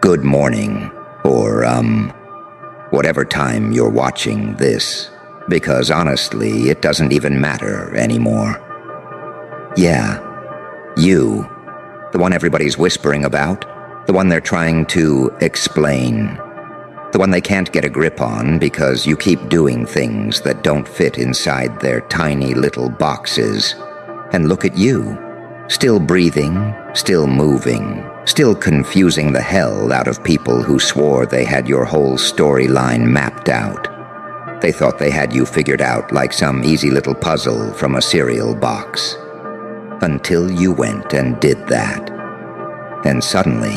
good morning, or, whatever time you're watching this, because honestly, it doesn't even matter anymore. Yeah, you, the one everybody's whispering about, the one they're trying to explain, the one they can't get a grip on because you keep doing things that don't fit inside their tiny little boxes. And look at you, still breathing, still moving, still confusing the hell out of people who swore they had your whole storyline mapped out. They thought they had you figured out like some easy little puzzle from a cereal box. Until you went and did that. And suddenly,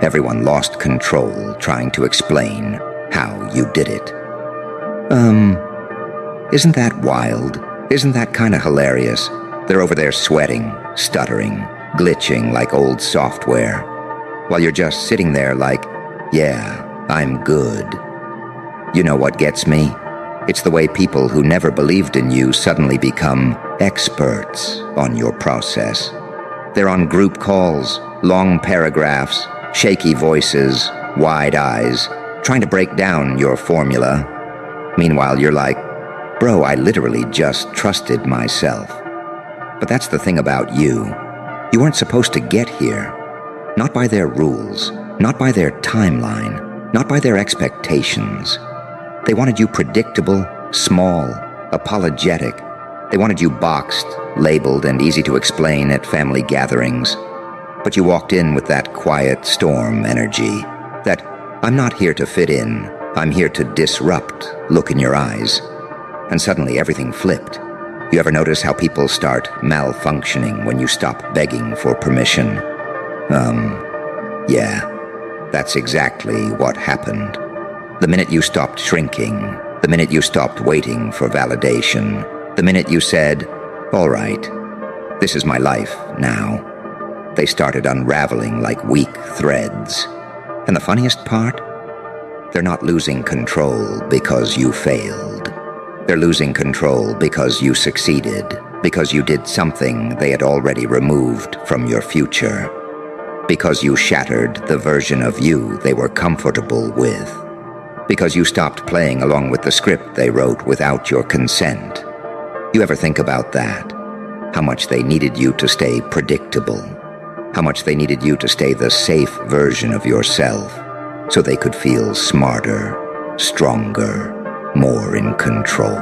everyone lost control trying to explain how you did it. Isn't that wild? Isn't that kind of hilarious? They're over there sweating, stuttering, glitching like old software, while you're just sitting there like, yeah, I'm good. You know what gets me? It's the way people who never believed in you suddenly become experts on your process. They're on group calls, long paragraphs, shaky voices, wide eyes, trying to break down your formula. Meanwhile, you're like, bro, I literally just trusted myself. But that's the thing about you. You weren't supposed to get here. Not by their rules, not by their timeline, not by their expectations. They wanted you predictable, small, apologetic. They wanted you boxed, labeled, and easy to explain at family gatherings. But you walked in with that quiet storm energy, that I'm not here to fit in, I'm here to disrupt look in your eyes. And suddenly everything flipped. You ever notice how people start malfunctioning when you stop begging for permission? Yeah, that's exactly what happened. The minute you stopped shrinking, the minute you stopped waiting for validation, the minute you said, all right, this is my life now, they started unraveling like weak threads. And the funniest part? They're not losing control because you failed. They're losing control because you succeeded, because you did something they had already removed from your future, because you shattered the version of you they were comfortable with, because you stopped playing along with the script they wrote without your consent. You ever think about that? How much they needed you to stay predictable, how much they needed you to stay the safe version of yourself, so they could feel smarter, stronger, more in control.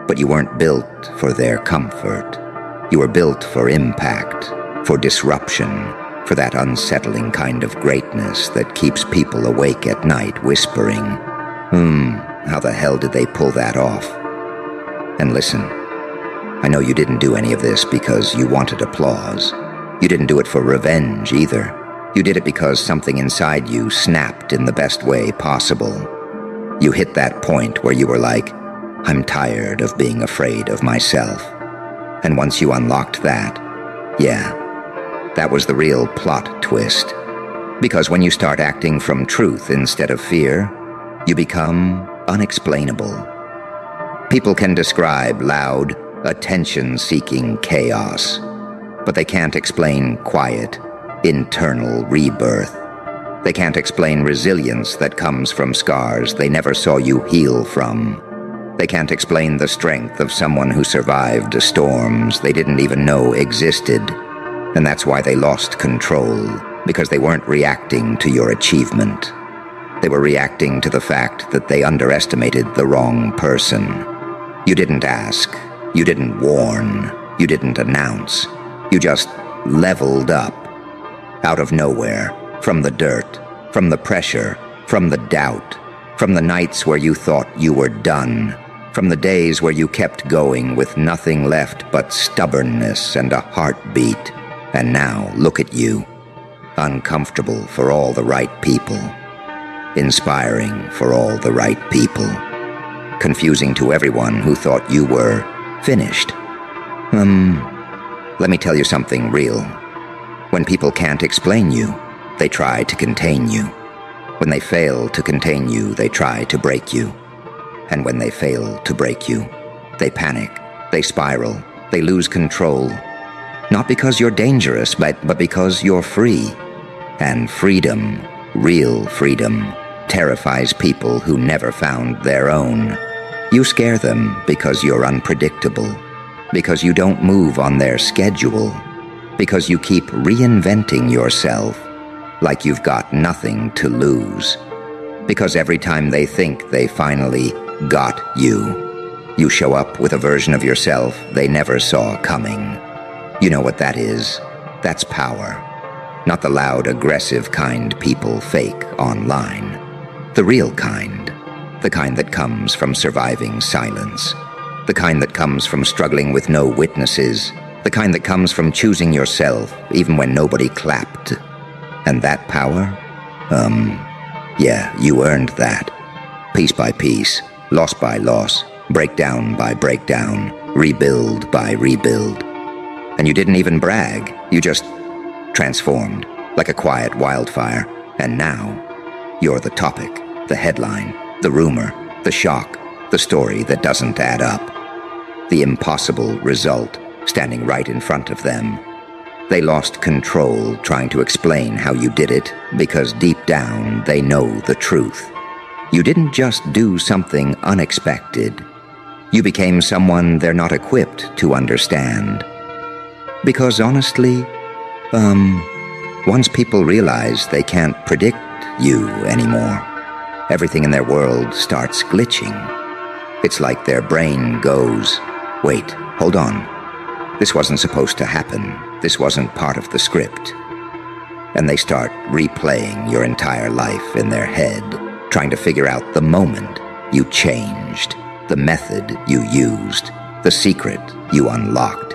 But you weren't built for their comfort. You were built for impact, for disruption, for that unsettling kind of greatness that keeps people awake at night whispering, how the hell did they pull that off? And listen, I know you didn't do any of this because you wanted applause. You didn't do it for revenge either. You did it because something inside you snapped in the best way possible. You hit that point where you were like, I'm tired of being afraid of myself. And once you unlocked that, yeah, that was the real plot twist. Because when you start acting from truth instead of fear, you become unexplainable. People can describe loud, attention-seeking chaos, but they can't explain quiet, internal rebirth. They can't explain resilience that comes from scars they never saw you heal from. They can't explain the strength of someone who survived storms they didn't even know existed. And that's why they lost control, because they weren't reacting to your achievement. They were reacting to the fact that they underestimated the wrong person. You didn't ask, you didn't warn, you didn't announce. You just leveled up, out of nowhere. From the dirt, from the pressure, from the doubt, from the nights where you thought you were done, from the days where you kept going with nothing left but stubbornness and a heartbeat. And now, look at you, uncomfortable for all the right people, inspiring for all the right people, confusing to everyone who thought you were finished. Let me tell you something real. When people can't explain you, they try to contain you. When they fail to contain you, they try to break you. And when they fail to break you, they panic, they spiral, they lose control. Not because you're dangerous, but because you're free. And freedom real freedom, terrifies people who never found their own. You scare them because you're unpredictable, because you don't move on their schedule, because you keep reinventing yourself like you've got nothing to lose, because every time they think they finally got you, you show up with a version of yourself they never saw coming. You know what that is? That's power. Not the loud, aggressive kind people fake online. The real kind. The kind that comes from surviving silence. The kind that comes from struggling with no witnesses. The kind that comes from choosing yourself even when nobody clapped. And that power? Yeah, you earned that. Piece by piece, loss by loss, breakdown by breakdown, rebuild by rebuild. And you didn't even brag, you just transformed, like a quiet wildfire. And now, you're the topic, the headline, the rumor, the shock, the story that doesn't add up. The impossible result, standing right in front of them. They lost control trying to explain how you did it, because deep down they know the truth. You didn't just do something unexpected. You became someone they're not equipped to understand. Because honestly, once people realize they can't predict you anymore, everything in their world starts glitching. It's like their brain goes, wait, hold on. This wasn't supposed to happen. This wasn't part of the script. And they start replaying your entire life in their head, trying to figure out the moment you changed, the method you used, the secret you unlocked,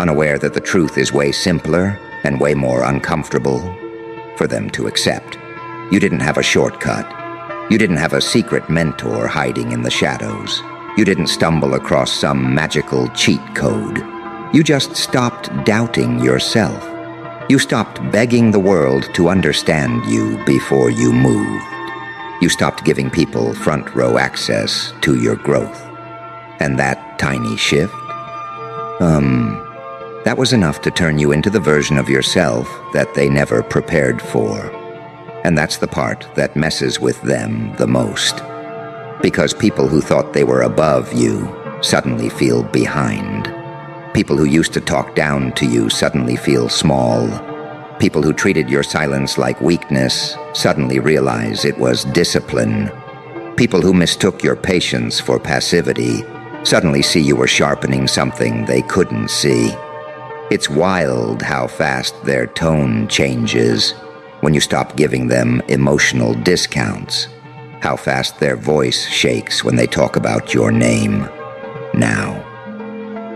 unaware that the truth is way simpler and way more uncomfortable for them to accept. You didn't have a shortcut. You didn't have a secret mentor hiding in the shadows. You didn't stumble across some magical cheat code. You just stopped doubting yourself. You stopped begging the world to understand you before you moved. You stopped giving people front row access to your growth. And that tiny shift? That was enough to turn you into the version of yourself that they never prepared for. And that's the part that messes with them the most. Because people who thought they were above you suddenly feel behind. People who used to talk down to you suddenly feel small. People who treated your silence like weakness suddenly realize it was discipline. People who mistook your patience for passivity suddenly see you were sharpening something they couldn't see. It's wild how fast their tone changes when you stop giving them emotional discounts. How fast their voice shakes when they talk about your name. Now.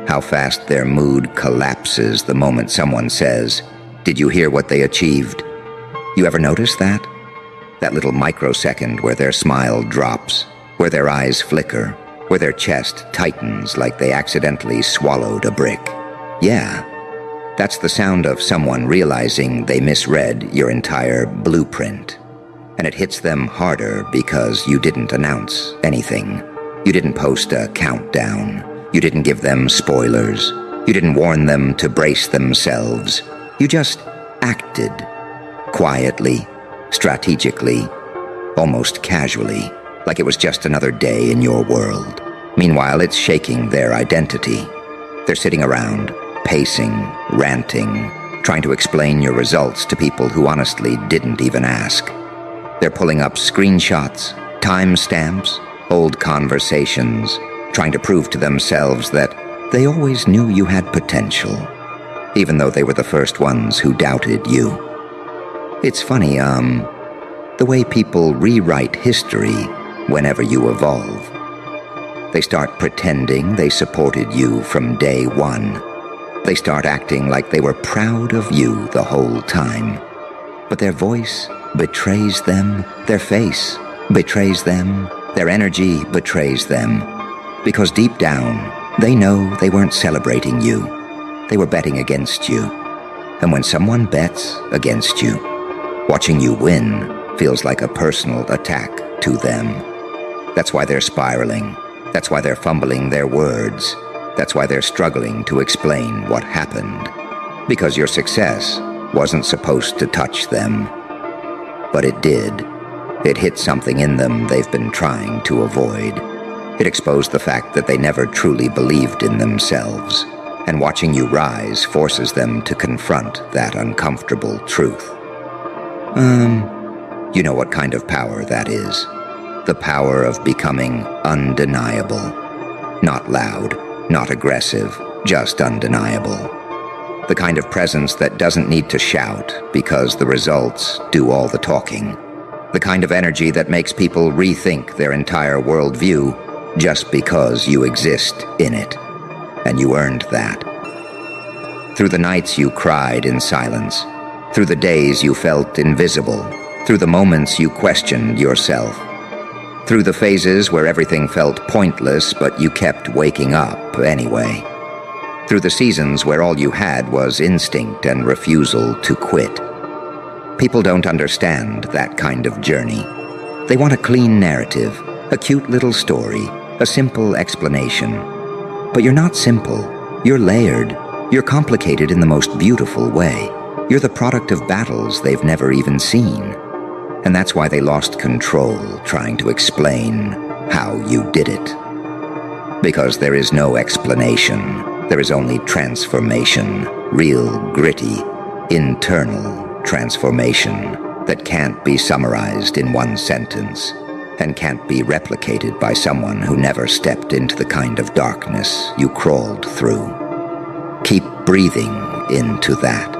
How fast their mood collapses the moment someone says, "Did you hear what they achieved?" You ever notice that? That little microsecond where their smile drops, where their eyes flicker, where their chest tightens like they accidentally swallowed a brick. Yeah, that's the sound of someone realizing they misread your entire blueprint. And it hits them harder because you didn't announce anything. You didn't post a countdown. You didn't give them spoilers. You didn't warn them to brace themselves. You just acted. Quietly, strategically, almost casually, like it was just another day in your world. Meanwhile, it's shaking their identity. They're sitting around, pacing, ranting, trying to explain your results to people who honestly didn't even ask. They're pulling up screenshots, timestamps, old conversations, trying to prove to themselves that they always knew you had potential, even though they were the first ones who doubted you. It's funny, the way people rewrite history whenever you evolve. They start pretending they supported you from day one. They start acting like they were proud of you the whole time. But their voice betrays them, their face betrays them, their energy betrays them. Because deep down, they know they weren't celebrating you. They were betting against you. And when someone bets against you, watching you win feels like a personal attack to them. That's why they're spiraling. That's why they're fumbling their words. That's why they're struggling to explain what happened. Because your success wasn't supposed to touch them. but it did. It hit something in them they've been trying to avoid. It exposed the fact that they never truly believed in themselves, and watching you rise forces them to confront that uncomfortable truth. You know what kind of power that is. The power of becoming undeniable. Not loud, not aggressive, just undeniable. The kind of presence that doesn't need to shout because the results do all the talking. The kind of energy that makes people rethink their entire worldview just because you exist in it. And you earned that. Through the nights you cried in silence. Through the days you felt invisible. Through the moments you questioned yourself. Through the phases where everything felt pointless but you kept waking up anyway. Through the seasons where all you had was instinct and refusal to quit. People don't understand that kind of journey. They want a clean narrative, a cute little story, a simple explanation. But you're not simple. You're layered. You're complicated in the most beautiful way. You're the product of battles they've never even seen. And that's why they lost control trying to explain how you did it. Because there is no explanation. There is only transformation. Real, gritty, internal transformation that can't be summarized in one sentence and can't be replicated by someone who never stepped into the kind of darkness you crawled through. Keep breathing into that.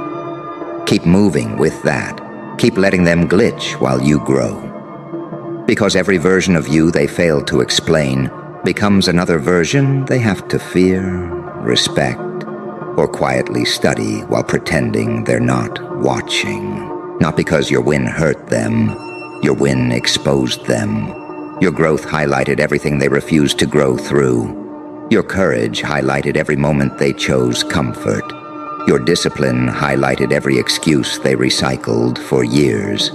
Keep moving with that. Keep letting them glitch while you grow. Because every version of you they fail to explain becomes another version they have to fear, respect, or quietly study while pretending they're not watching. Not because your win hurt them, your win exposed them. Your growth highlighted everything they refused to grow through. Your courage highlighted every moment they chose comfort. Your discipline highlighted every excuse they recycled for years.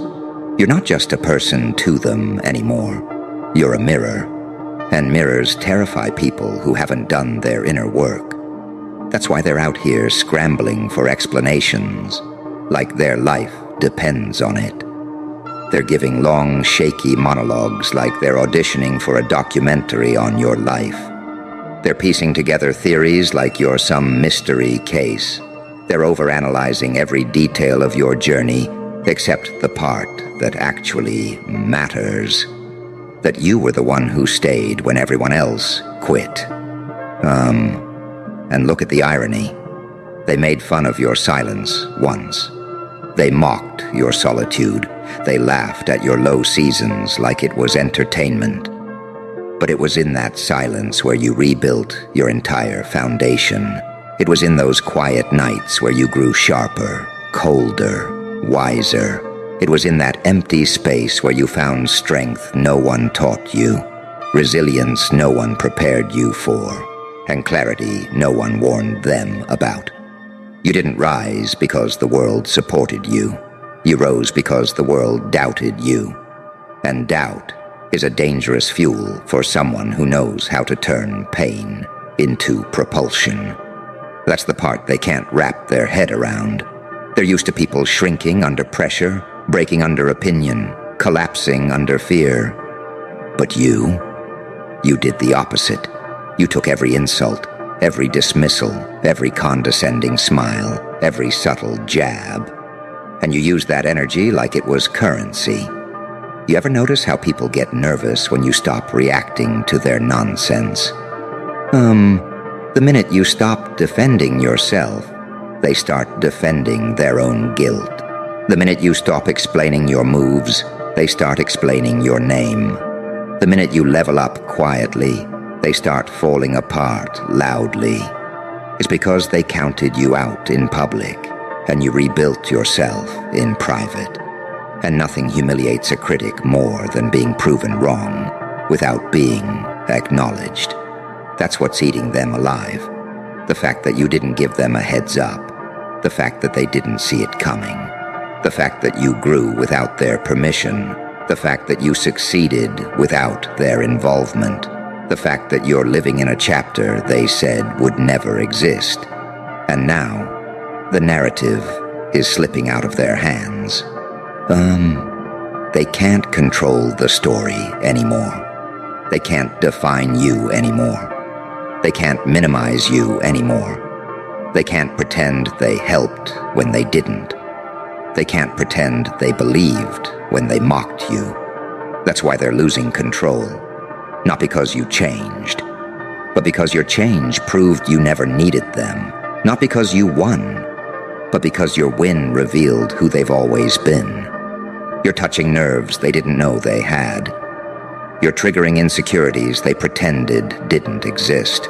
You're not just a person to them anymore. You're a mirror. And mirrors terrify people who haven't done their inner work. That's why they're out here scrambling for explanations, like their life depends on it. They're giving long, shaky monologues like they're auditioning for a documentary on your life. They're piecing together theories like you're some mystery case. They're overanalyzing every detail of your journey except the part that actually matters. That you were the one who stayed when everyone else quit. And look at the irony. They made fun of your silence once. They mocked your solitude. They laughed at your low seasons like it was entertainment. But it was in that silence where you rebuilt your entire foundation. It was in those quiet nights where you grew sharper, colder, wiser. It was in that empty space where you found strength no one taught you, resilience no one prepared you for, and clarity no one warned them about. You didn't rise because the world supported you. You rose because the world doubted you. And doubt is a dangerous fuel for someone who knows how to turn pain into propulsion. That's the part they can't wrap their head around. They're used to people shrinking under pressure, breaking under opinion, collapsing under fear. But you did the opposite. You took every insult, every dismissal, every condescending smile, every subtle jab, and you used that energy like it was currency. You ever notice how people get nervous when you stop reacting to their nonsense? The minute you stop defending yourself, they start defending their own guilt. The minute you stop explaining your moves, they start explaining your name. The minute you level up quietly, they start falling apart loudly. It's because they counted you out in public, and you rebuilt yourself in private. And nothing humiliates a critic more than being proven wrong without being acknowledged. That's what's eating them alive. The fact that you didn't give them a heads up. The fact that they didn't see it coming. The fact that you grew without their permission. The fact that you succeeded without their involvement. The fact that you're living in a chapter they said would never exist. And now, the narrative is slipping out of their hands. They can't control the story anymore. They can't define you anymore. They can't minimize you anymore. They can't pretend they helped when they didn't. They can't pretend they believed when they mocked you. That's why they're losing control. Not because you changed, but because your change proved you never needed them. Not because you won, but because your win revealed who they've always been. You're touching nerves they didn't know they had. You're triggering insecurities they pretended didn't exist.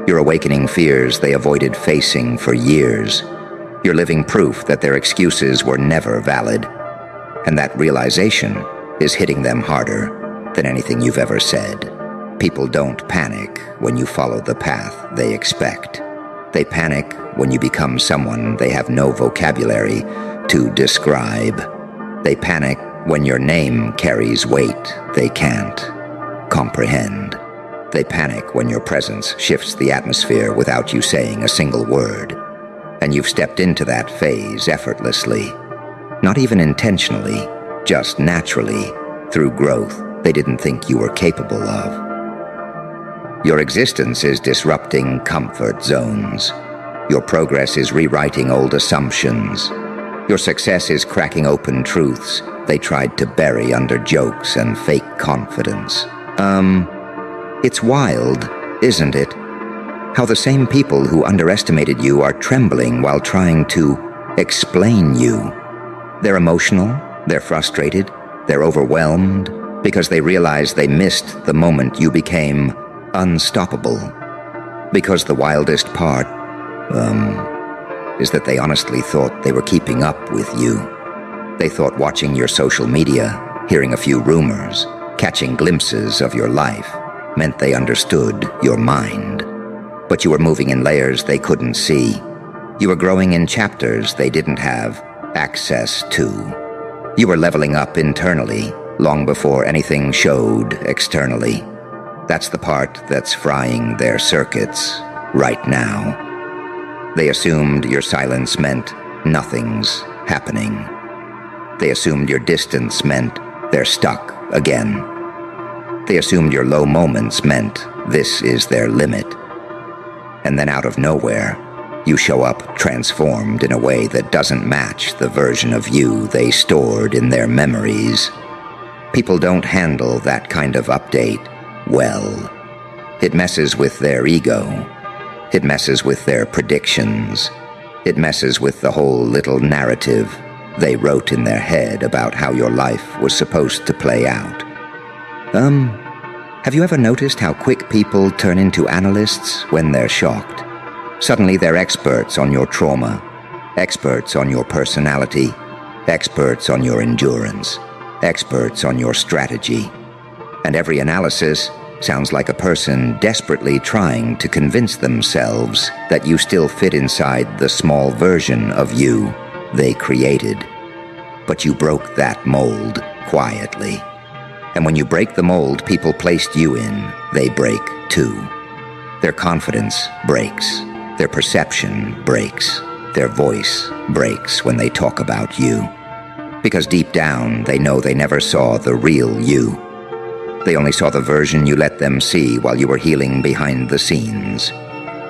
You're awakening fears they avoided facing for years. You're living proof that their excuses were never valid. And that realization is hitting them harder than anything you've ever said. People don't panic when you follow the path they expect. They panic when you become someone they have no vocabulary to describe. They panic when your name carries weight they can't comprehend. They panic when your presence shifts the atmosphere without you saying a single word. And you've stepped into that phase effortlessly. Not even intentionally, just naturally, through growth they didn't think you were capable of. Your existence is disrupting comfort zones. Your progress is rewriting old assumptions. Your success is cracking open truths they tried to bury under jokes and fake confidence. It's wild, isn't it? How the same people who underestimated you are trembling while trying to explain you. They're emotional, they're frustrated, they're overwhelmed because they realize they missed the moment you became unstoppable. Because the wildest part, is that they honestly thought they were keeping up with you. They thought watching your social media, hearing a few rumors, catching glimpses of your life meant they understood your mind. But you were moving in layers they couldn't see. You were growing in chapters they didn't have access to. You were leveling up internally long before anything showed externally. That's the part that's frying their circuits right now. They assumed your silence meant nothing's happening. They assumed your distance meant they're stuck again. They assumed your low moments meant this is their limit. And then out of nowhere, you show up transformed in a way that doesn't match the version of you they stored in their memories. People don't handle that kind of update well. It messes with their ego. It messes with their predictions. It messes with the whole little narrative they wrote in their head about how your life was supposed to play out. Have you ever noticed how quick people turn into analysts when they're shocked? Suddenly they're experts on your trauma, experts on your personality, experts on your endurance, experts on your strategy. And every analysis sounds like a person desperately trying to convince themselves that you still fit inside the small version of you they created. But you broke that mold quietly. And when you break the mold people placed you in, they break too. Their confidence breaks. Their perception breaks. Their voice breaks when they talk about you. Because deep down, they know they never saw the real you. They only saw the version you let them see while you were healing behind the scenes.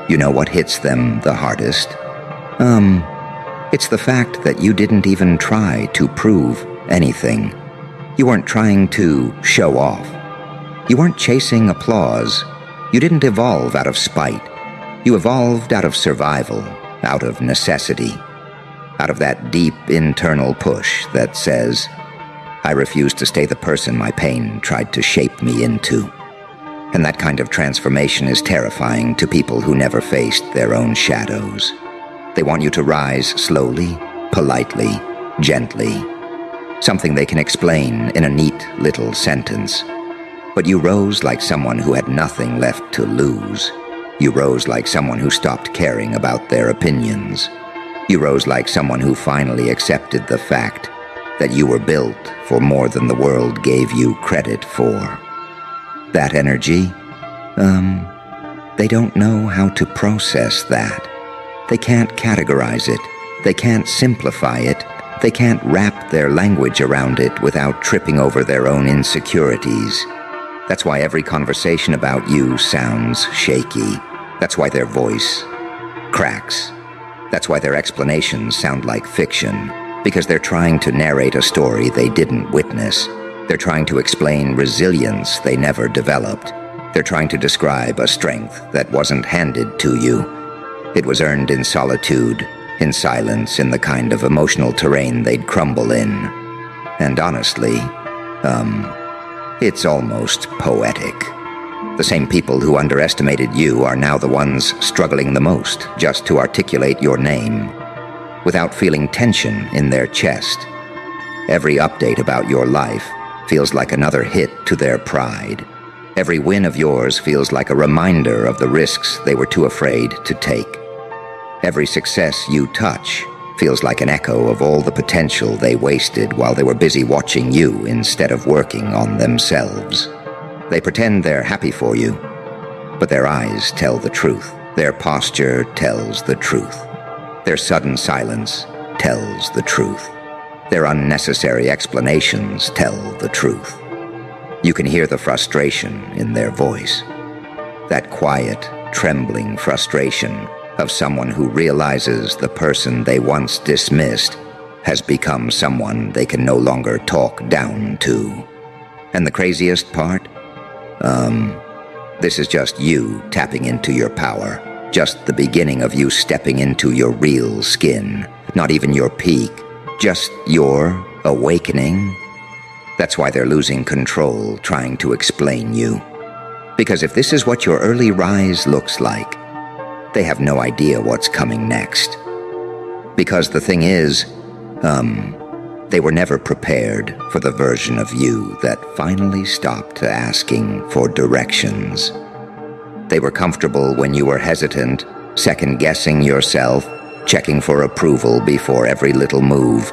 You know what hits them the hardest? It's the fact that you didn't even try to prove anything. You weren't trying to show off. You weren't chasing applause. You didn't evolve out of spite. You evolved out of survival, out of necessity, out of that deep internal push that says, I refuse to stay the person my pain tried to shape me into. And that kind of transformation is terrifying to people who never faced their own shadows. They want you to rise slowly, politely, gently. Something they can explain in a neat little sentence. But you rose like someone who had nothing left to lose. You rose like someone who stopped caring about their opinions. You rose like someone who finally accepted the fact that you were built for more than the world gave you credit for. That energy, they don't know how to process that. They can't categorize it. They can't simplify it. They can't wrap their language around it without tripping over their own insecurities. That's why every conversation about you sounds shaky. That's why their voice cracks. That's why their explanations sound like fiction, because they're trying to narrate a story they didn't witness. They're trying to explain resilience they never developed. They're trying to describe a strength that wasn't handed to you. It was earned in solitude, in silence, in the kind of emotional terrain they'd crumble in. And honestly, it's almost poetic. The same people who underestimated you are now the ones struggling the most just to articulate your name, without feeling tension in their chest. Every update about your life feels like another hit to their pride. Every win of yours feels like a reminder of the risks they were too afraid to take. Every success you touch feels like an echo of all the potential they wasted while they were busy watching you instead of working on themselves. They pretend they're happy for you, but their eyes tell the truth. Their posture tells the truth. Their sudden silence tells the truth. Their unnecessary explanations tell the truth. You can hear the frustration in their voice. That quiet, trembling frustration of someone who realizes the person they once dismissed has become someone they can no longer talk down to. And the craziest part? This is just you tapping into your power. Just the beginning of you stepping into your real skin. Not even your peak. Just your awakening. That's why they're losing control, trying to explain you. Because if this is what your early rise looks like, they have no idea what's coming next. Because the thing is, they were never prepared for the version of you that finally stopped asking for directions. They were comfortable when you were hesitant, second-guessing yourself, checking for approval before every little move.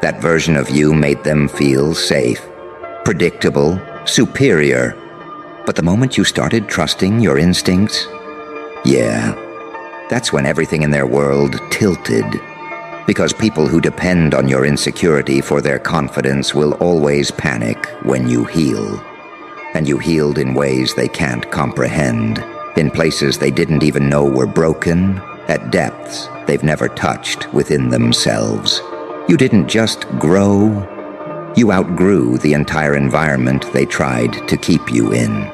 That version of you made them feel safe, predictable, superior. But the moment you started trusting your instincts, that's when everything in their world tilted. Because people who depend on your insecurity for their confidence will always panic when you heal. And you healed in ways they can't comprehend, in places they didn't even know were broken, at depths they've never touched within themselves. You didn't just grow, you outgrew the entire environment they tried to keep you in.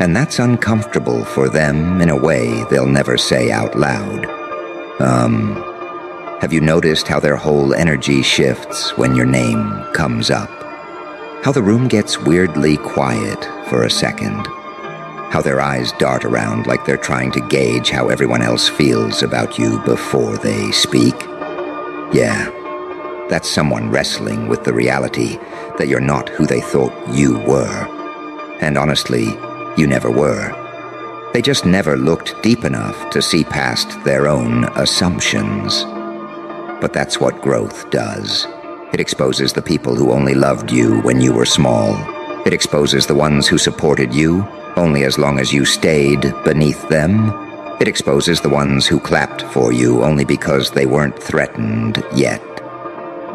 And that's uncomfortable for them in a way they'll never say out loud. Have you noticed how their whole energy shifts when your name comes up? How the room gets weirdly quiet for a second? How their eyes dart around like they're trying to gauge how everyone else feels about you before they speak? That's someone wrestling with the reality that you're not who they thought you were. And honestly, you never were. They just never looked deep enough to see past their own assumptions. But that's what growth does. It exposes the people who only loved you when you were small. It exposes the ones who supported you only as long as you stayed beneath them. It exposes the ones who clapped for you only because they weren't threatened yet.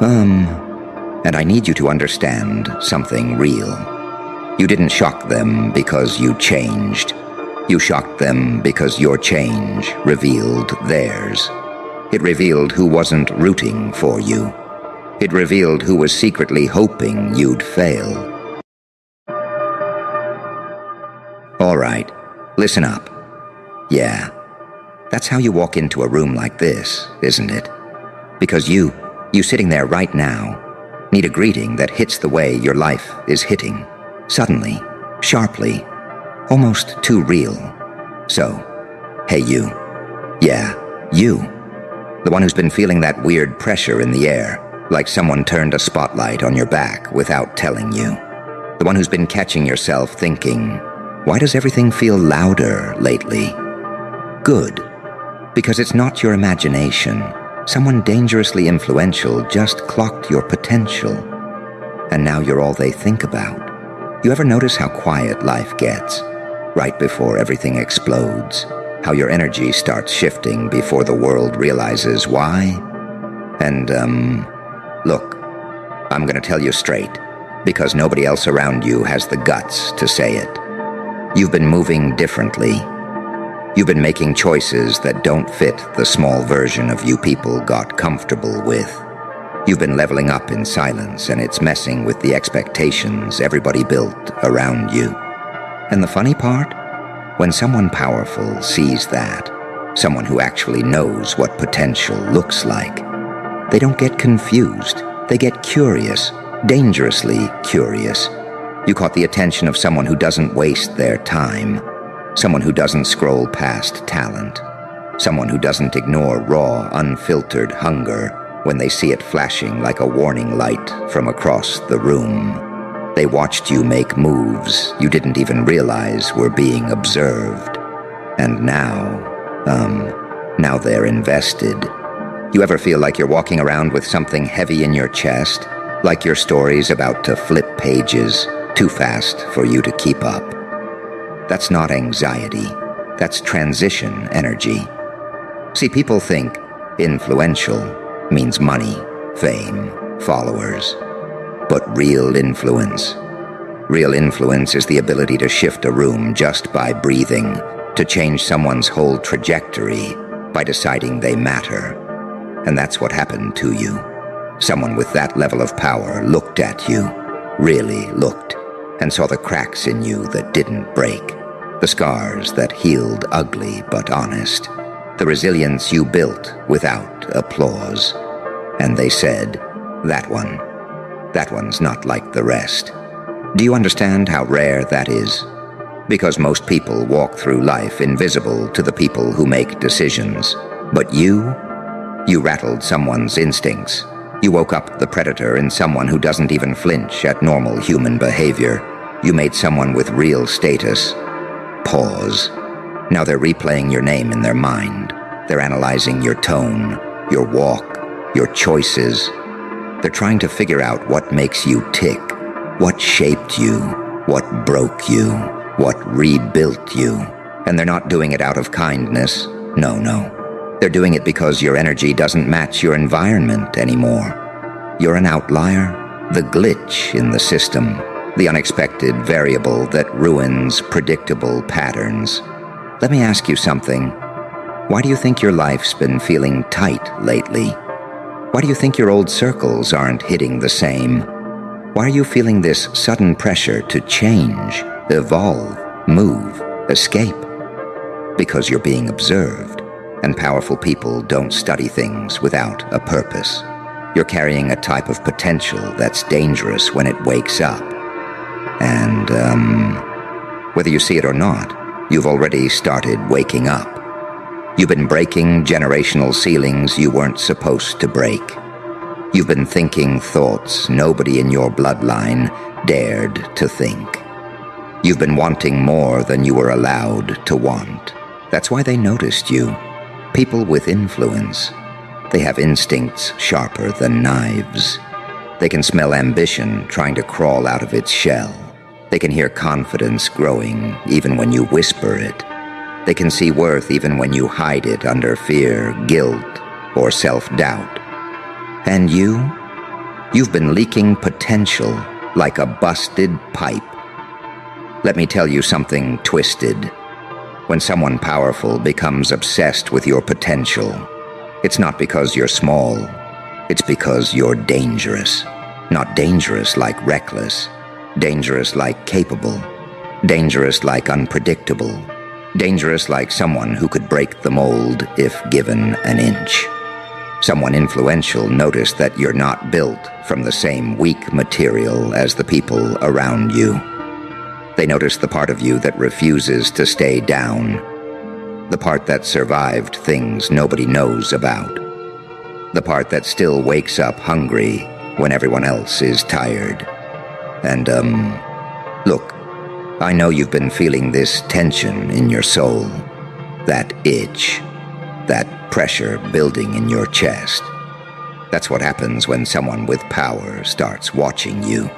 And I need you to understand something real. You didn't shock them because you changed. You shocked them because your change revealed theirs. It revealed who wasn't rooting for you. It revealed who was secretly hoping you'd fail. All right, listen up. That's how you walk into a room like this, isn't it? Because you sitting there right now, need a greeting that hits the way your life is hitting. Suddenly, sharply, almost too real. So, hey you. You. The one who's been feeling that weird pressure in the air, like someone turned a spotlight on your back without telling you. The one who's been catching yourself thinking, why does everything feel louder lately? Good. Because it's not your imagination. Someone dangerously influential just clocked your potential. And now you're all they think about. You ever notice how quiet life gets? Right before everything explodes. How your energy starts shifting before the world realizes why? And, Look, I'm going to tell you straight, because nobody else around you has the guts to say it. You've been moving differently. You've been making choices that don't fit the small version of you people got comfortable with. You've been leveling up in silence, and it's messing with the expectations everybody built around you. And the funny part? When someone powerful sees that, someone who actually knows what potential looks like, they don't get confused. They get curious, dangerously curious. You caught the attention of someone who doesn't waste their time, someone who doesn't scroll past talent, someone who doesn't ignore raw, unfiltered hunger when they see it flashing like a warning light from across the room. They watched you make moves you didn't even realize were being observed. And now they're invested. You ever feel like you're walking around with something heavy in your chest? Like your story's about to flip pages, too fast for you to keep up? That's not anxiety. That's transition energy. See, people think influential means money, fame, followers. But real influence is the ability to shift a room just by breathing, to change someone's whole trajectory by deciding they matter. And that's what happened to you. Someone with that level of power looked at you, really looked, and saw the cracks in you that didn't break, the scars that healed ugly but honest, the resilience you built without applause. And they said, that one's not like the rest. Do you understand how rare that is? Because most people walk through life invisible to the people who make decisions. But you rattled someone's instincts. You woke up the predator in someone who doesn't even flinch at normal human behavior. You made someone with real status pause. Now they're replaying your name in their mind. They're analyzing your tone, your walk, your choices. They're trying to figure out what makes you tick, what shaped you, what broke you, what rebuilt you. And they're not doing it out of kindness. No. They're doing it because your energy doesn't match your environment anymore. You're an outlier, the glitch in the system, the unexpected variable that ruins predictable patterns. Let me ask you something. Why do you think your life's been feeling tight lately? Why do you think your old circles aren't hitting the same? Why are you feeling this sudden pressure to change, evolve, move, escape? Because you're being observed, and powerful people don't study things without a purpose. You're carrying a type of potential that's dangerous when it wakes up. And, whether you see it or not, you've already started waking up. You've been breaking generational ceilings you weren't supposed to break. You've been thinking thoughts nobody in your bloodline dared to think. You've been wanting more than you were allowed to want. That's why they noticed you. People with influence. They have instincts sharper than knives. They can smell ambition trying to crawl out of its shell. They can hear confidence growing even when you whisper it. They can see worth even when you hide it under fear, guilt, or self-doubt. And you've been leaking potential like a busted pipe. Let me tell you something twisted. When someone powerful becomes obsessed with your potential, it's not because you're small, it's because you're dangerous. Not dangerous like reckless, dangerous like capable, dangerous like unpredictable, dangerous like someone who could break the mold if given an inch. Someone influential noticed that you're not built from the same weak material as the people around you. They noticed the part of you that refuses to stay down, the part that survived things nobody knows about, the part that still wakes up hungry when everyone else is tired. And, look, I know you've been feeling this tension in your soul, that itch, that pressure building in your chest. That's what happens when someone with power starts watching you.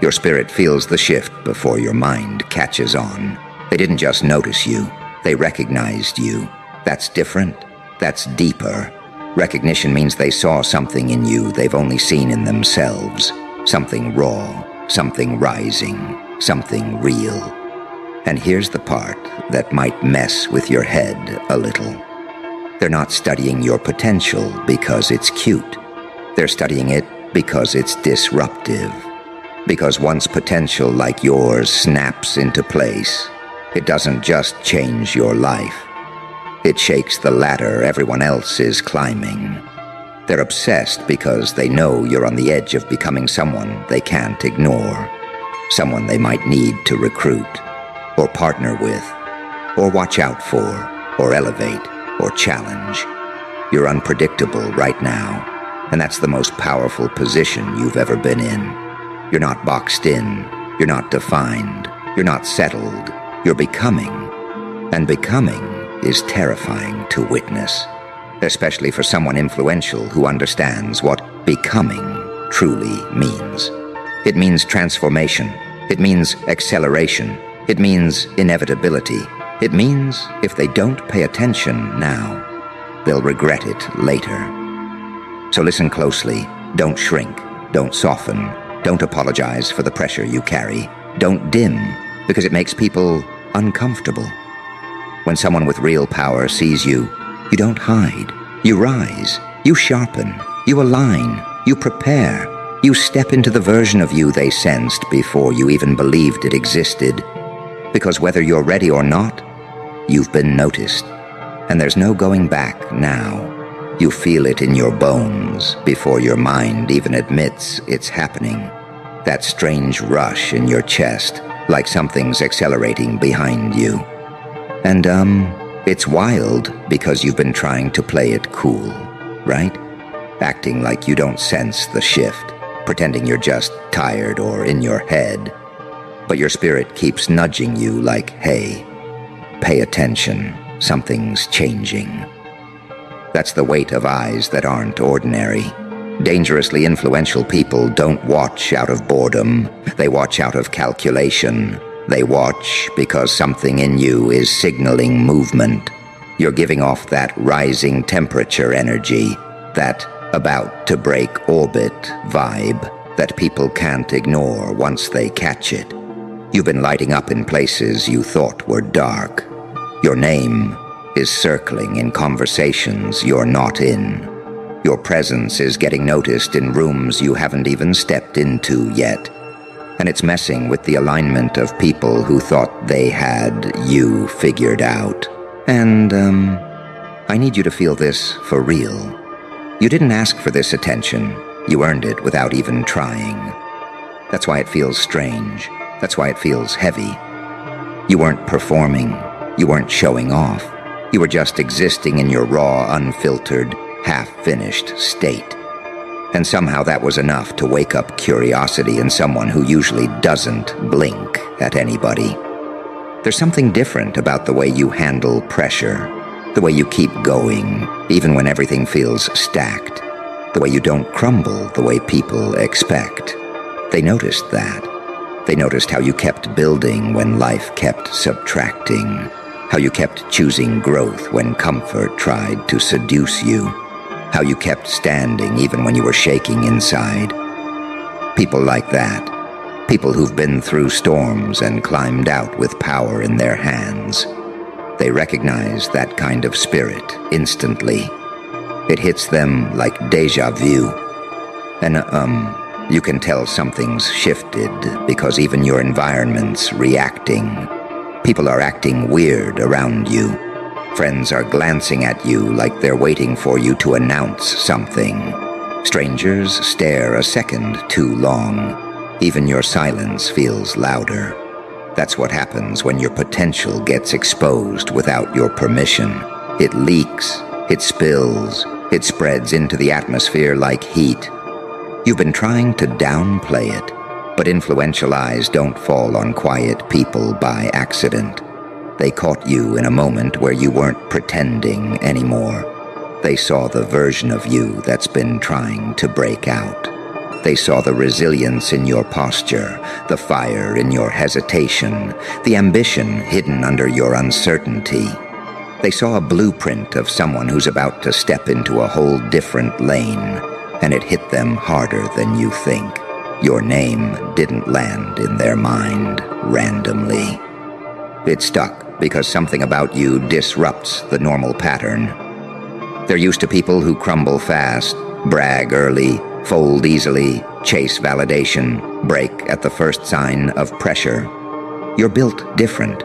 Your spirit feels the shift before your mind catches on. They didn't just notice you, they recognized you. That's different, that's deeper. Recognition means they saw something in you they've only seen in themselves. Something raw, something rising, something real. And here's the part that might mess with your head a little. They're not studying your potential because it's cute. They're studying it because it's disruptive. Because once potential like yours snaps into place, it doesn't just change your life. It shakes the ladder everyone else is climbing. They're obsessed because they know you're on the edge of becoming someone they can't ignore. Someone they might need to recruit, or partner with, or watch out for, or elevate, or challenge. You're unpredictable right now, and that's the most powerful position you've ever been in. You're not boxed in, you're not defined, you're not settled, you're becoming. And becoming is terrifying to witness, especially for someone influential who understands what becoming truly means. It means transformation. It means acceleration. It means inevitability. It means if they don't pay attention now, they'll regret it later. So listen closely. Don't shrink. Don't soften. Don't apologize for the pressure you carry. Don't dim, because it makes people uncomfortable. When someone with real power sees you, you don't hide. You rise. You sharpen. You align. You prepare. You step into the version of you they sensed before you even believed it existed. Because whether you're ready or not, you've been noticed. And there's no going back now. You feel it in your bones before your mind even admits it's happening. That strange rush in your chest, like something's accelerating behind you. And, it's wild because you've been trying to play it cool, right? Acting like you don't sense the shift, pretending you're just tired or in your head. But your spirit keeps nudging you like, hey, pay attention, something's changing. That's the weight of eyes that aren't ordinary. Dangerously influential people don't watch out of boredom. They watch out of calculation. They watch because something in you is signaling movement. You're giving off that rising temperature energy, that about to break orbit vibe that people can't ignore once they catch it. You've been lighting up in places you thought were dark. Your name is circling in conversations you're not in. Your presence is getting noticed in rooms you haven't even stepped into yet. And it's messing with the alignment of people who thought they had you figured out. And, I need you to feel this for real. You didn't ask for this attention. You earned it without even trying. That's why it feels strange. That's why it feels heavy. You weren't performing. You weren't showing off. You were just existing in your raw, unfiltered, half-finished state. And somehow that was enough to wake up curiosity in someone who usually doesn't blink at anybody. There's something different about the way you handle pressure, the way you keep going, even when everything feels stacked, the way you don't crumble the way people expect. They noticed that. They noticed how you kept building when life kept subtracting, how you kept choosing growth when comfort tried to seduce you, how you kept standing even when you were shaking inside. People like that, people who've been through storms and climbed out with power in their hands. They recognize that kind of spirit instantly. It hits them like déjà vu. And, you can tell something's shifted because even your environment's reacting. People are acting weird around you. Friends are glancing at you like they're waiting for you to announce something. Strangers stare a second too long. Even your silence feels louder. That's what happens when your potential gets exposed without your permission. It leaks, it spills, it spreads into the atmosphere like heat. You've been trying to downplay it, but influential eyes don't fall on quiet people by accident. They caught you in a moment where you weren't pretending anymore. They saw the version of you that's been trying to break out. They saw the resilience in your posture, the fire in your hesitation, the ambition hidden under your uncertainty. They saw a blueprint of someone who's about to step into a whole different lane, and it hit them harder than you think. Your name didn't land in their mind randomly. It stuck because something about you disrupts the normal pattern. They're used to people who crumble fast, brag early, fold easily, chase validation, break at the first sign of pressure. You're built different.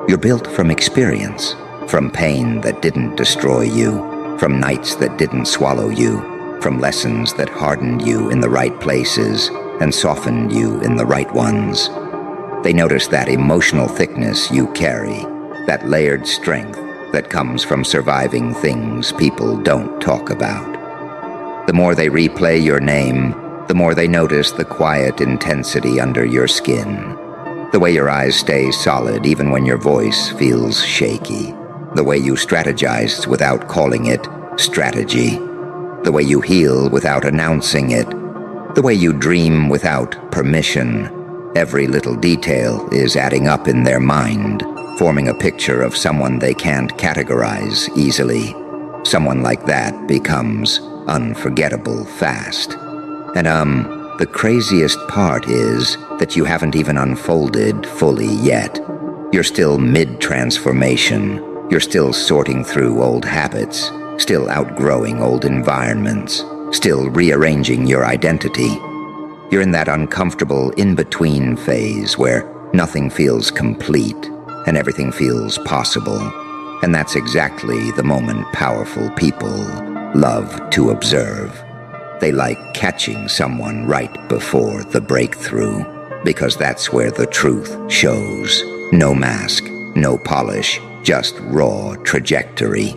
You're built from experience, from pain that didn't destroy you, from nights that didn't swallow you, from lessons that hardened you in the right places and softened you in the right ones. They notice that emotional thickness you carry, that layered strength that comes from surviving things people don't talk about. The more they replay your name, the more they notice the quiet intensity under your skin, the way your eyes stay solid even when your voice feels shaky, the way you strategize without calling it strategy, the way you heal without announcing it, the way you dream without permission. Every little detail is adding up in their mind, forming a picture of someone they can't categorize easily. Someone like that becomes unforgettable fast. And the craziest part is that you haven't even unfolded fully yet. You're still mid-transformation. You're still sorting through old habits, still outgrowing old environments, still rearranging your identity. You're in that uncomfortable in-between phase where nothing feels complete and everything feels possible. And that's exactly the moment powerful people love to observe. They like catching someone right before the breakthrough, because that's where the truth shows. No mask, no polish, just raw trajectory.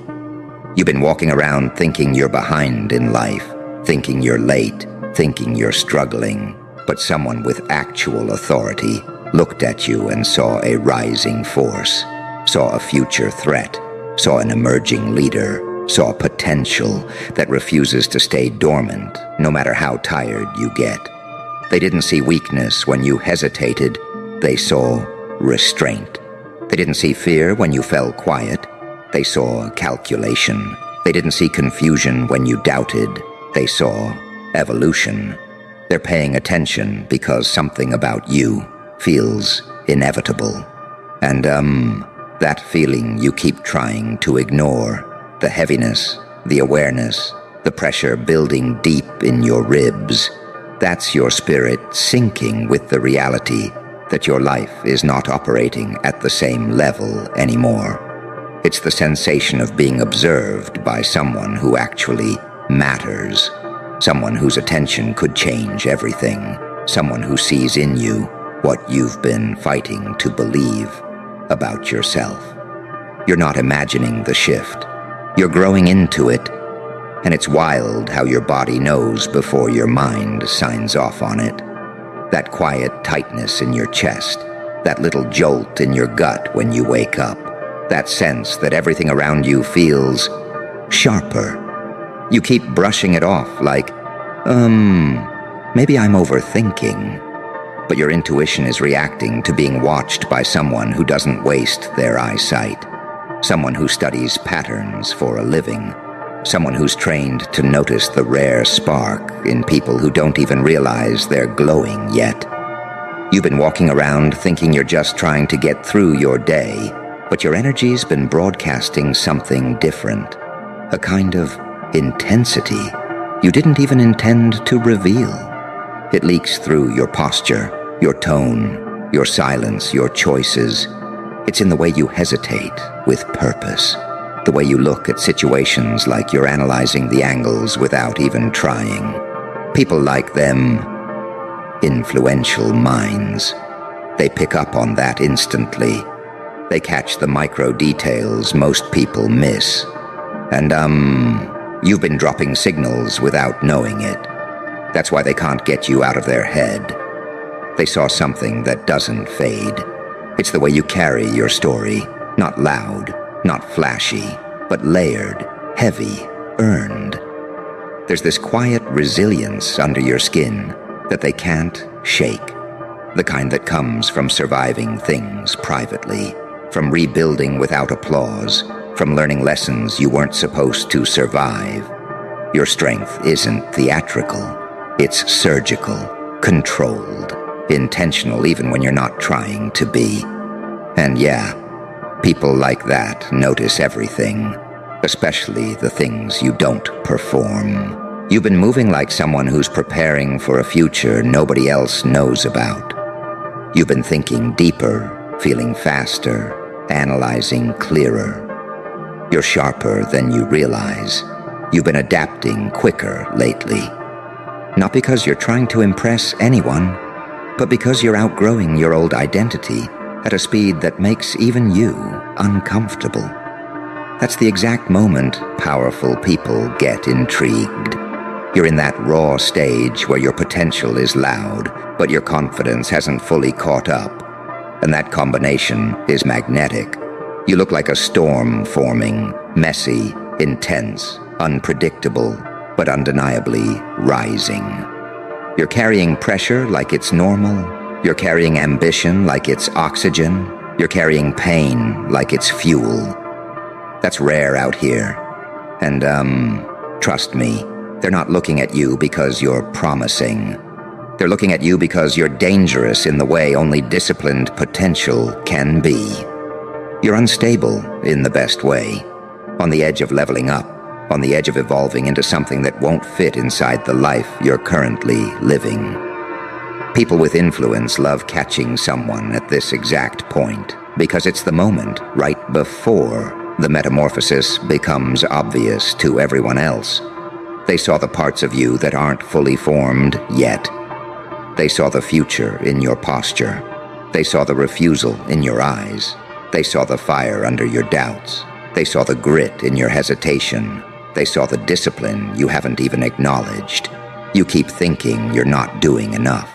You've been walking around thinking you're behind in life, thinking you're late, thinking you're struggling, but someone with actual authority looked at you and saw a rising force, saw a future threat, saw an emerging leader, saw potential that refuses to stay dormant no matter how tired you get. They didn't see weakness when you hesitated, they saw restraint. They didn't see fear when you fell quiet, they saw calculation. They didn't see confusion when you doubted, they saw evolution. They're paying attention because something about you feels inevitable. And that feeling you keep trying to ignore, the heaviness, the awareness, the pressure building deep in your ribs, that's your spirit syncing with the reality that your life is not operating at the same level anymore. It's the sensation of being observed by someone who actually matters, someone whose attention could change everything, someone who sees in you what you've been fighting to believe about yourself. You're not imagining the shift. You're growing into it, and it's wild how your body knows before your mind signs off on it. That quiet tightness in your chest, that little jolt in your gut when you wake up, that sense that everything around you feels sharper. You keep brushing it off like, maybe I'm overthinking. But your intuition is reacting to being watched by someone who doesn't waste their eyesight, someone who studies patterns for a living, someone who's trained to notice the rare spark in people who don't even realize they're glowing yet. You've been walking around thinking you're just trying to get through your day, but your energy's been broadcasting something different, a kind of intensity you didn't even intend to reveal. It leaks through your posture, your tone, your silence, your choices. It's in the way you hesitate with purpose, the way you look at situations like you're analyzing the angles without even trying. People like them, influential minds. They pick up on that instantly. They catch the micro details most people miss. And, you've been dropping signals without knowing it. That's why they can't get you out of their head. They saw something that doesn't fade. It's the way you carry your story, not loud, not flashy, but layered, heavy, earned. There's this quiet resilience under your skin that they can't shake, the kind that comes from surviving things privately, from rebuilding without applause, from learning lessons you weren't supposed to survive. Your strength isn't theatrical. It's surgical, controlled, intentional even when you're not trying to be. And yeah, people like that notice everything, especially the things you don't perform. You've been moving like someone who's preparing for a future nobody else knows about. You've been thinking deeper, feeling faster, analyzing clearer. You're sharper than you realize. You've been adapting quicker lately. Not because you're trying to impress anyone, but because you're outgrowing your old identity at a speed that makes even you uncomfortable. That's the exact moment powerful people get intrigued. You're in that raw stage where your potential is loud, but your confidence hasn't fully caught up. And that combination is magnetic. You look like a storm forming, messy, intense, unpredictable, but undeniably rising. You're carrying pressure like it's normal. You're carrying ambition like it's oxygen. You're carrying pain like it's fuel. That's rare out here. And, trust me, they're not looking at you because you're promising. They're looking at you because you're dangerous in the way only disciplined potential can be. You're unstable in the best way, on the edge of leveling up, on the edge of evolving into something that won't fit inside the life you're currently living. People with influence love catching someone at this exact point, because it's the moment right before the metamorphosis becomes obvious to everyone else. They saw the parts of you that aren't fully formed yet. They saw the future in your posture. They saw the refusal in your eyes. They saw the fire under your doubts. They saw the grit in your hesitation. They saw the discipline you haven't even acknowledged. You keep thinking you're not doing enough,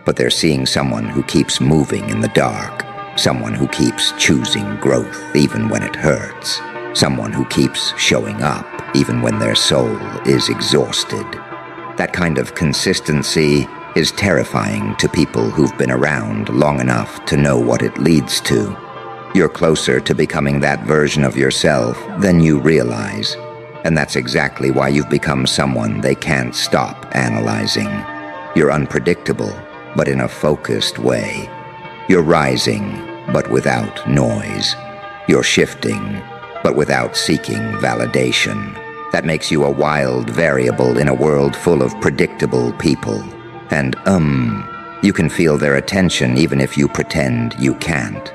but they're seeing someone who keeps moving in the dark, someone who keeps choosing growth even when it hurts, someone who keeps showing up even when their soul is exhausted. That kind of consistency is terrifying to people who've been around long enough to know what it leads to. You're closer to becoming that version of yourself than you realize. And that's exactly why you've become someone they can't stop analyzing. You're unpredictable, but in a focused way. You're rising, but without noise. You're shifting, but without seeking validation. That makes you a wild variable in a world full of predictable people. And, you can feel their attention even if you pretend you can't.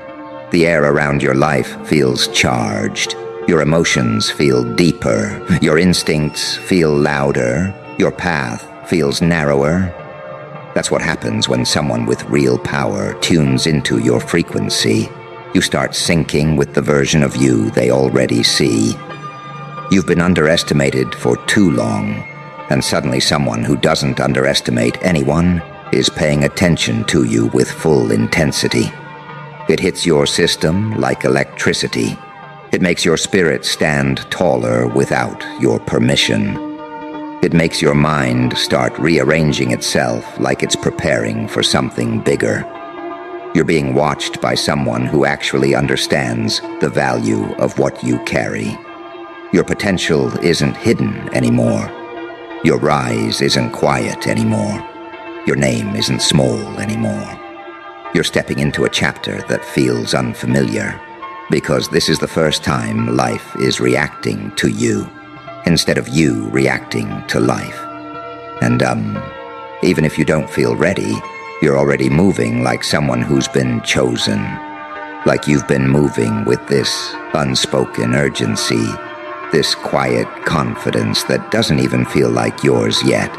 The air around your life feels charged. Your emotions feel deeper. Your instincts feel louder. Your path feels narrower. That's what happens when someone with real power tunes into your frequency. You start syncing with the version of you they already see. You've been underestimated for too long, and suddenly someone who doesn't underestimate anyone is paying attention to you with full intensity. It hits your system like electricity. It makes your spirit stand taller without your permission. It makes your mind start rearranging itself like it's preparing for something bigger. You're being watched by someone who actually understands the value of what you carry. Your potential isn't hidden anymore. Your rise isn't quiet anymore. Your name isn't small anymore. You're stepping into a chapter that feels unfamiliar, because this is the first time life is reacting to you, instead of you reacting to life. And, even if you don't feel ready, you're already moving like someone who's been chosen. Like you've been moving with this unspoken urgency, this quiet confidence that doesn't even feel like yours yet.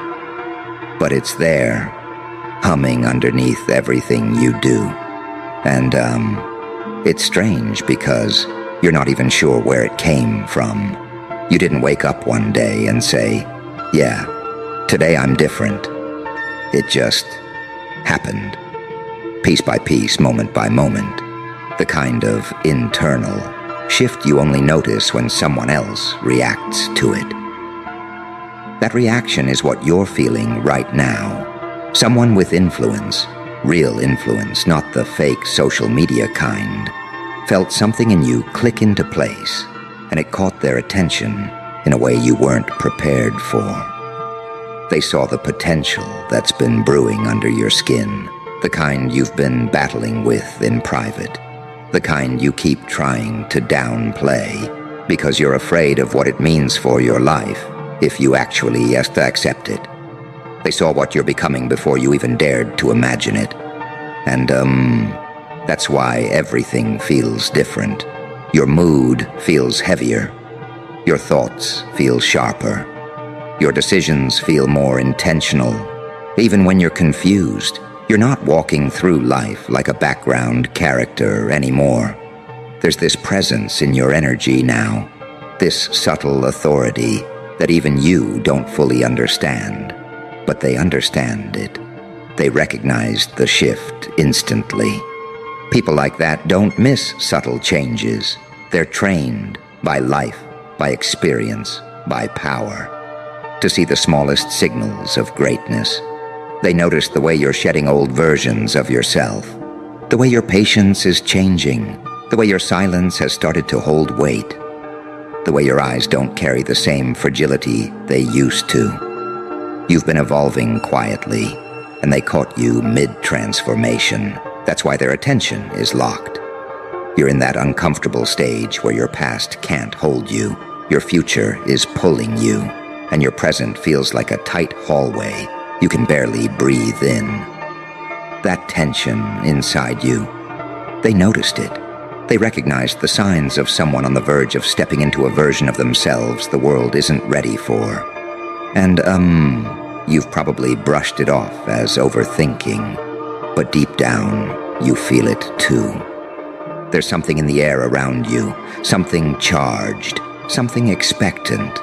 But it's there, humming underneath everything you do. And, it's strange because you're not even sure where it came from. You didn't wake up one day and say, yeah, today I'm different. It just happened. Piece by piece, moment by moment. The kind of internal shift you only notice when someone else reacts to it. That reaction is what you're feeling right now. Someone with influence, real influence, not the fake social media kind, felt something in you click into place. and it caught their attention in a way you weren't prepared for. They saw the potential that's been brewing under your skin, the kind you've been battling with in private, the kind you keep trying to downplay because you're afraid of what it means for your life if you actually have to accept it. They saw what you're becoming before you even dared to imagine it. And, that's why everything feels different. Your mood feels heavier. Your thoughts feel sharper. Your decisions feel more intentional. Even when you're confused, you're not walking through life like a background character anymore. There's this presence in your energy now, this subtle authority that even you don't fully understand. But they understand it. They recognized the shift instantly. People like that don't miss subtle changes. They're trained by life, by experience, by power, to see the smallest signals of greatness. They notice the way you're shedding old versions of yourself, the way your patience is changing, the way your silence has started to hold weight, the way your eyes don't carry the same fragility they used to. You've been evolving quietly, and they caught you mid-transformation. That's why their attention is locked. You're in that uncomfortable stage where your past can't hold you, your future is pulling you, and your present feels like a tight hallway you can barely breathe in. That tension inside you, they noticed it. They recognized the signs of someone on the verge of stepping into a version of themselves the world isn't ready for. And, you've probably brushed it off as overthinking, but deep down, you feel it too. There's something in the air around you, something charged, something expectant,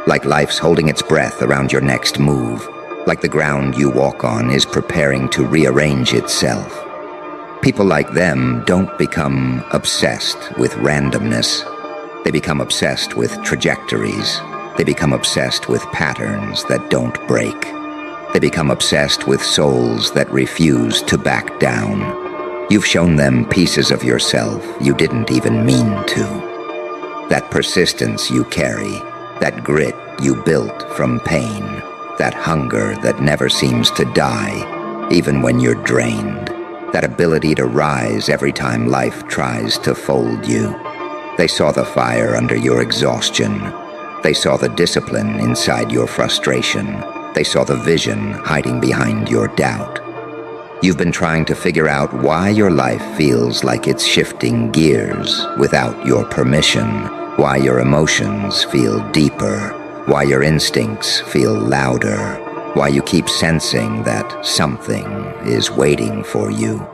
like life's holding its breath around your next move, like the ground you walk on is preparing to rearrange itself. People like them don't become obsessed with randomness. They become obsessed with trajectories. They become obsessed with patterns that don't break. They become obsessed with souls that refuse to back down. You've shown them pieces of yourself you didn't even mean to. That persistence you carry, that grit you built from pain, that hunger that never seems to die, even when you're drained, that ability to rise every time life tries to fold you. They saw the fire under your exhaustion. They saw the discipline inside your frustration. They saw the vision hiding behind your doubt. You've been trying to figure out why your life feels like it's shifting gears without your permission, why your emotions feel deeper, why your instincts feel louder, why you keep sensing that something is waiting for you.